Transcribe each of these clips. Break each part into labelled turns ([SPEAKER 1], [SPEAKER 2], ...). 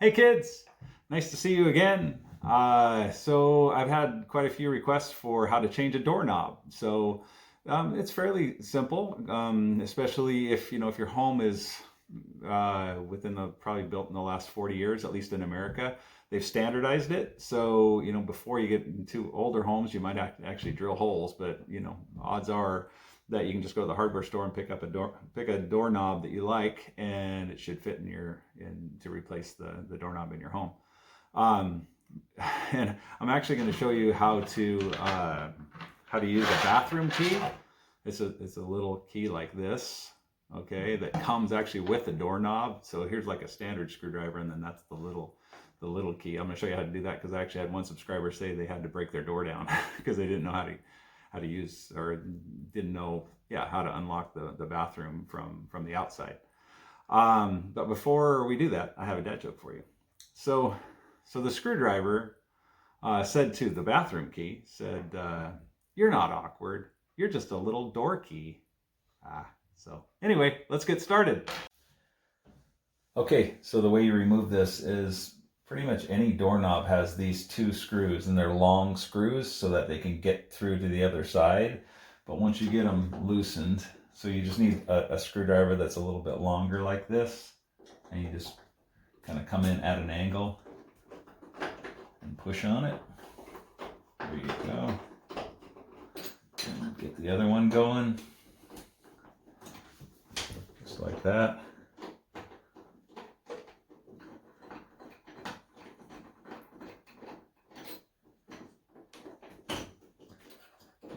[SPEAKER 1] Hey kids, nice to see you again. So I've had quite a few requests for how to change a doorknob. It's fairly simple, especially if your home is within the probably built in the last 40 years, at least in America. They've standardized it. So before you get into older homes, you might actually drill holes, but odds are that you can just go to the hardware store and pick a doorknob that you like, and it should fit in to replace the doorknob in your home. Um, and I'm actually going to show you how to use a bathroom key. It's a little key like this, okay, that comes actually with the doorknob. So here's like a standard screwdriver, and then that's the little key. I'm going to show you how to do that because I actually had one subscriber say they had to break their door down because they didn't know how to use, or didn't know, how to unlock the bathroom from the outside. But before we do that, I have a dad joke for you. So the screwdriver said to the bathroom key, "You're not awkward. You're just a little door key." So anyway, let's get started. Okay, so the way you remove this is pretty much any doorknob has these two screws, and they're long screws so that they can get through to the other side. But once you get them loosened, so you just need a screwdriver that's a little bit longer like this, and you just kind of come in at an angle and push on it. There you go. And get the other one going, just like that.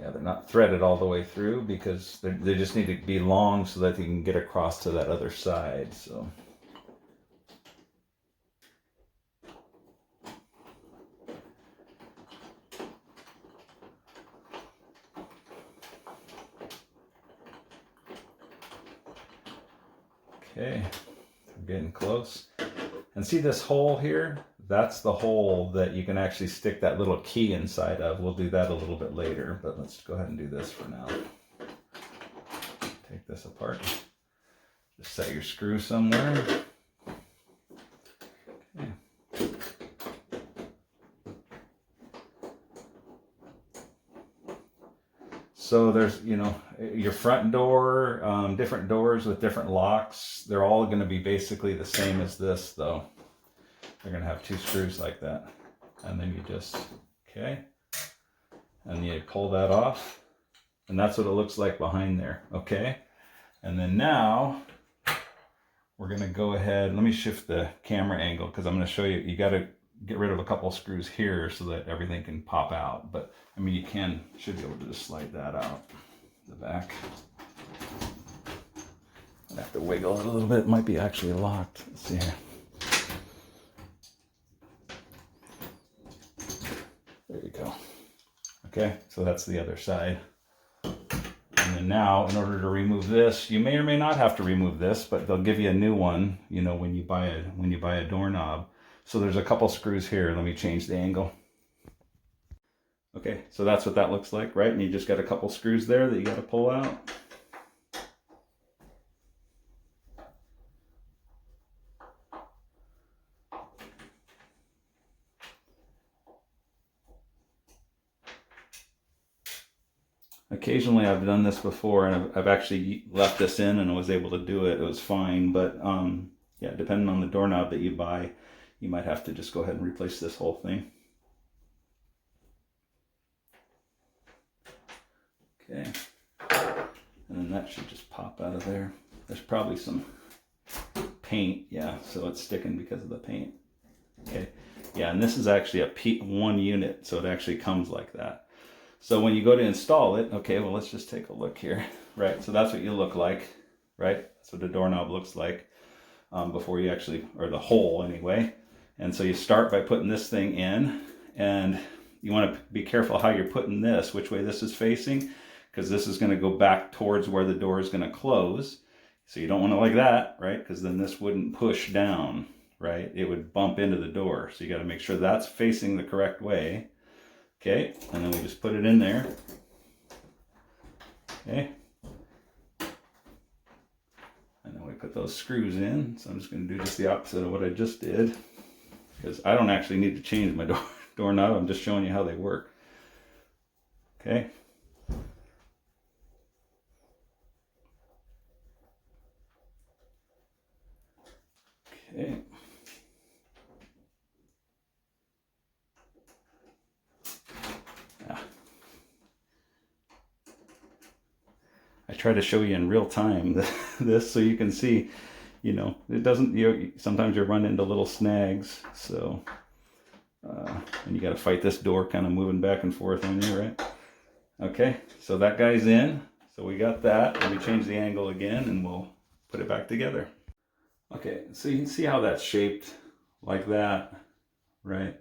[SPEAKER 1] Yeah, they're not threaded all the way through because they just need to be long so that you can get across to that other side. So. Okay, we're getting close. And see this hole here? That's the hole that you can actually stick that little key inside of. We'll do that a little bit later, but let's go ahead and do this for now. Take this apart. Just set your screw somewhere. Okay. So there's, your front door, different doors with different locks. They're all going to be basically the same as this, though. They're going to have two screws like that. And then you just, and you pull that off. And that's what it looks like behind there, okay? And then now, we're going to go ahead. Let me shift the camera angle because I'm going to show you. You got to get rid of a couple screws here so that everything can pop out. But I mean, you should be able to just slide that out the back. I have to wiggle it a little bit. It might be actually locked. Let's see here. There you go. Okay, so that's the other side. And then now, in order to remove this, you may or may not have to remove this, but they'll give you a new one, when you buy a doorknob. So there's a couple screws here. Let me change the angle. Okay, so that's what that looks like, right? And you just got a couple screws there that you got to pull out. Occasionally I've done this before, and I've actually left this in and was able to do it. It was fine, but depending on the doorknob that you buy, you might have to just go ahead and replace this whole thing. Okay, and then that should just pop out of there. There's probably some paint, so it's sticking because of the paint. Okay, and this is actually a one unit, so it actually comes like that. So when you go to install it, let's just take a look here, right? So that's what you look like, right? That's what the doorknob looks like before you actually, or the hole anyway. And so you start by putting this thing in, and you want to be careful how you're putting this, which way this is facing, because this is going to go back towards where the door is going to close. So you don't want it like that, right? Because then this wouldn't push down, right? It would bump into the door. So you got to make sure that's facing the correct way. Okay, and then we just put it in there. Okay. And then we put those screws in. So I'm just going to do just the opposite of what I just did. because I don't actually need to change my doorknob. I'm just showing you how they work. Okay. Okay. I try to show you in real time this so you can see, you know, it doesn't, you know, sometimes you run into little snags. So, and you got to fight this door kind of moving back and forth on you, right? Okay, so that guy's in. So we got that. Let me change the angle again and we'll put it back together. Okay, so you can see how that's shaped like that, right?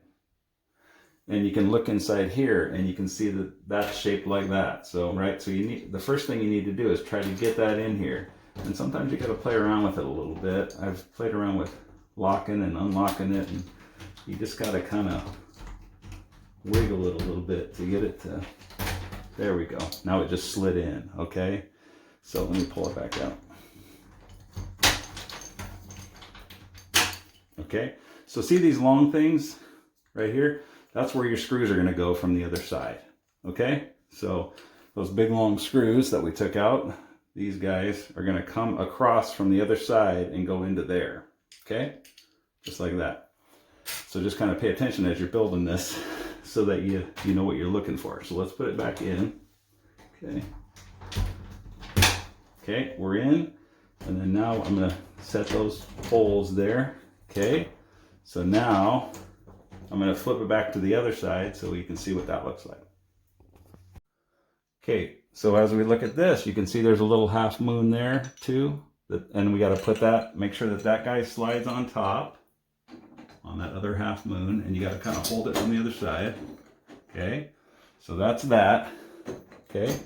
[SPEAKER 1] And you can look inside here and you can see that that's shaped like that. So, right, so you need, the first thing you need to do is try to get that in here. And sometimes you got to play around with it a little bit. I've played around with locking and unlocking it, and you just got to kind of wiggle it a little bit to get it to, there we go. Now it just slid in, okay? So let me pull it back out. Okay, so see these long things right here? That's where your screws are going to go from the other side. Okay, so those big long screws that we took out, these guys are going to come across from the other side and go into there. Okay, just like that. So just kind of pay attention as you're building this so that you know what you're looking for. So let's put it back in. Okay. Okay, we're in. And then now I'm going to set those holes there. Okay, so now I'm going to flip it back to the other side so you can see what that looks like. Okay, so as we look at this, you can see there's a little half moon there too. And we got to put that, make sure that that guy slides on top on that other half moon, and you got to kind of hold it from the other side. Okay, so that's that. Okay,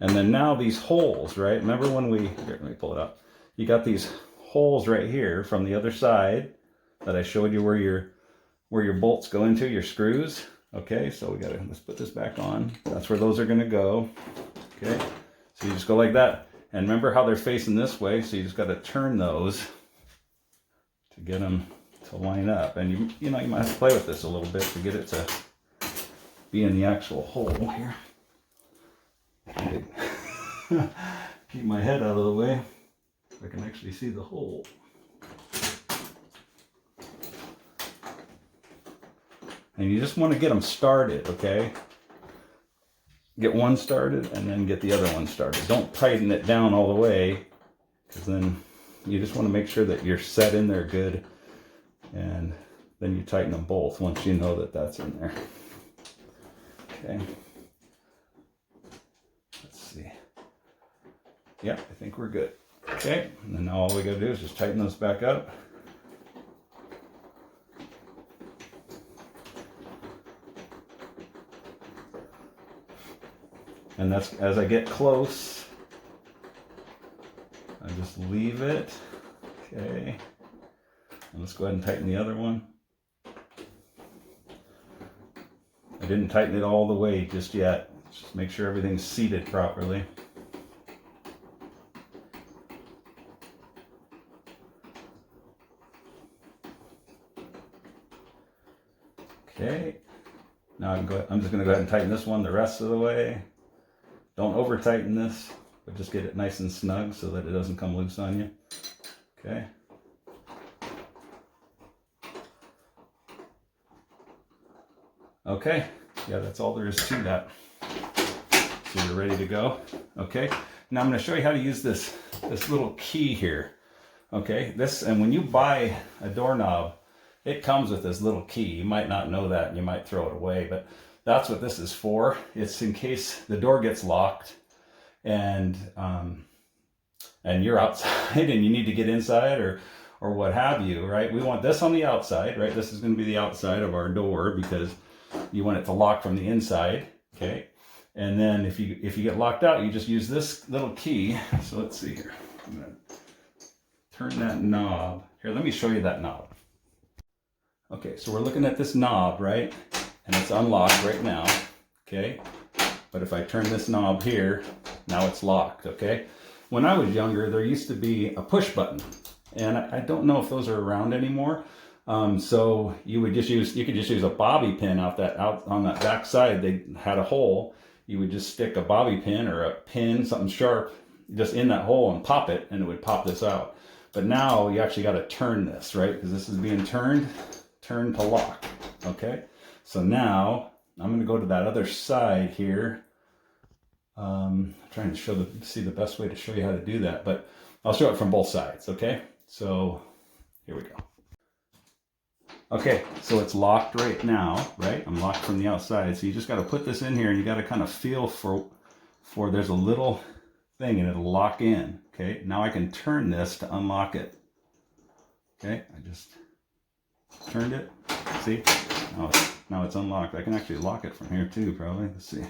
[SPEAKER 1] and then now these holes, right? Remember when here, let me pull it up. You got these holes right here from the other side that I showed you where your bolts go into, your screws. Okay, so let's put this back on. That's where those are going to go. Okay, so you just go like that. And remember how they're facing this way, so you just got to turn those to get them to line up. And you know, you might have to play with this a little bit to get it to be in the actual hole here. Keep my head out of the way so I can actually see the hole. And you just want to get them started, okay? Get one started and then get the other one started. Don't tighten it down all the way, because then you just want to make sure that you're set in there good, and then you tighten them both once you know that that's in there. Okay. Let's see. Yeah, I think we're good. Okay, and then now all we got to do is just tighten those back up. And that's, as I get close, I just leave it. Okay. And let's go ahead and tighten the other one. I didn't tighten it all the way just yet. Just make sure everything's seated properly. Okay. Now I'm just going to go ahead and tighten this one the rest of the way. Don't over tighten this, but just get it nice and snug so that it doesn't come loose on you. Okay. Okay, yeah, that's all there is to that. So you're ready to go. Okay, now I'm going to show you how to use this little key here. Okay, and when you buy a doorknob, it comes with this little key. You might not know that and you might throw it away, but that's what this is for. It's in case the door gets locked and you're outside and you need to get inside or what have you, right? We want this on the outside, right? This is going to be the outside of our door because you want it to lock from the inside, okay? And then if you get locked out, you just use this little key. So let's see here. I'm going to turn that knob. Here, let me show you that knob. Okay, so we're looking at this knob, right? And it's unlocked right now, okay? But if I turn this knob here, now it's locked, okay? When I was younger, there used to be a push button, and I don't know if those are around anymore, So you could just use a bobby pin out on that back side. They had a hole. You would just stick a bobby pin or a pin, something sharp, just in that hole and pop it, and it would pop this out. But now you actually got to turn this, right? Because this is being turned to lock. Okay. So now I'm going to go to that other side here. Trying to see the best way to show you how to do that, but I'll show it from both sides. Okay. So here we go. Okay, so it's locked right now, right? I'm locked from the outside. So you just got to put this in here and you got to kind of feel for there's a little thing and it'll lock in. Okay, now I can turn this to unlock it. Okay, I just turned it. See, now it's unlocked. I can actually lock it from here too, probably. Let's see.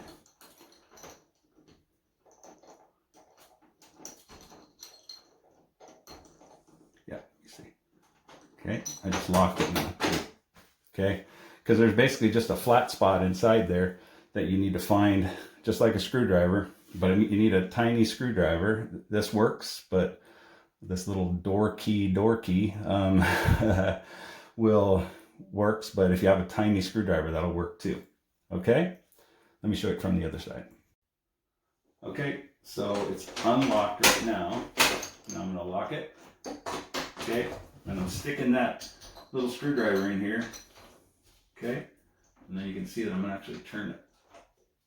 [SPEAKER 1] Yeah, you see. Okay, I just locked it now. Okay, because there's basically just a flat spot inside there that you need to find, just like a screwdriver, but you need a tiny screwdriver. This works, but this little door key works, but if you have a tiny screwdriver, that'll work too. Okay, let me show it from the other side. Okay, so it's unlocked right now. Now I'm going to lock it. Okay, and I'm sticking that little screwdriver in here. Okay, and then you can see that I'm going to actually turn it.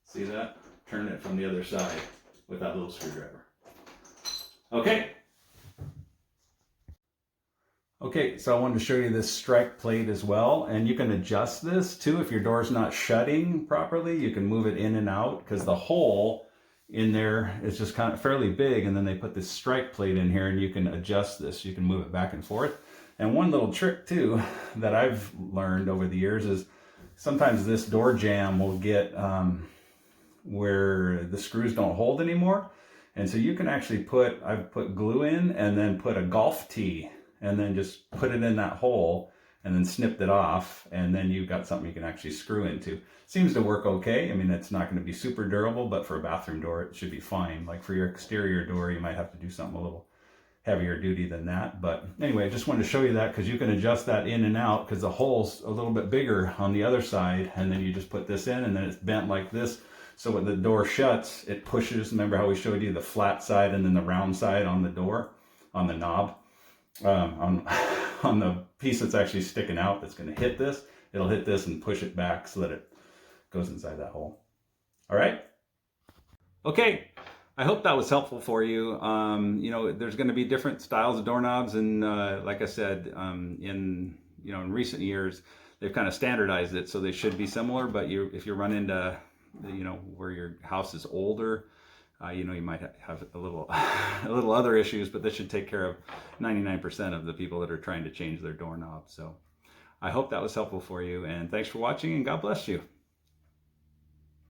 [SPEAKER 1] See that? Turn it from the other side with that little screwdriver. Okay. Okay, so I wanted to show you this strike plate as well, and you can adjust this too. If your door's not shutting properly, you can move it in and out, because the hole in there is just kind of fairly big, and then they put this strike plate in here and you can adjust this. You can move it back and forth. And one little trick too that I've learned over the years is sometimes this door jamb will get where the screws don't hold anymore. And so you can actually I've put glue in and then put a golf tee and then just put it in that hole and then snipped it off, and then you've got something you can actually screw into. Seems to work okay. I mean, it's not going to be super durable, but for a bathroom door, it should be fine. Like for your exterior door, you might have to do something a little heavier duty than that. But anyway, I just wanted to show you that because you can adjust that in and out, because the hole's a little bit bigger on the other side, and then you just put this in and then it's bent like this. So when the door shuts, it pushes. Remember how we showed you the flat side and then the round side on the door, on the knob, on the piece that's actually sticking out that's going to hit this. It'll hit this and push it back so that it goes inside that hole. All right. Okay. I hope that was helpful for you. You know, there's going to be different styles of doorknobs, and like I said, in recent years, they've kind of standardized it, so they should be similar. But if you run into where your house is older, you might have a little other issues, but this should take care of 99% of the people that are trying to change their doorknob. So I hope that was helpful for you, and thanks for watching, and God bless you.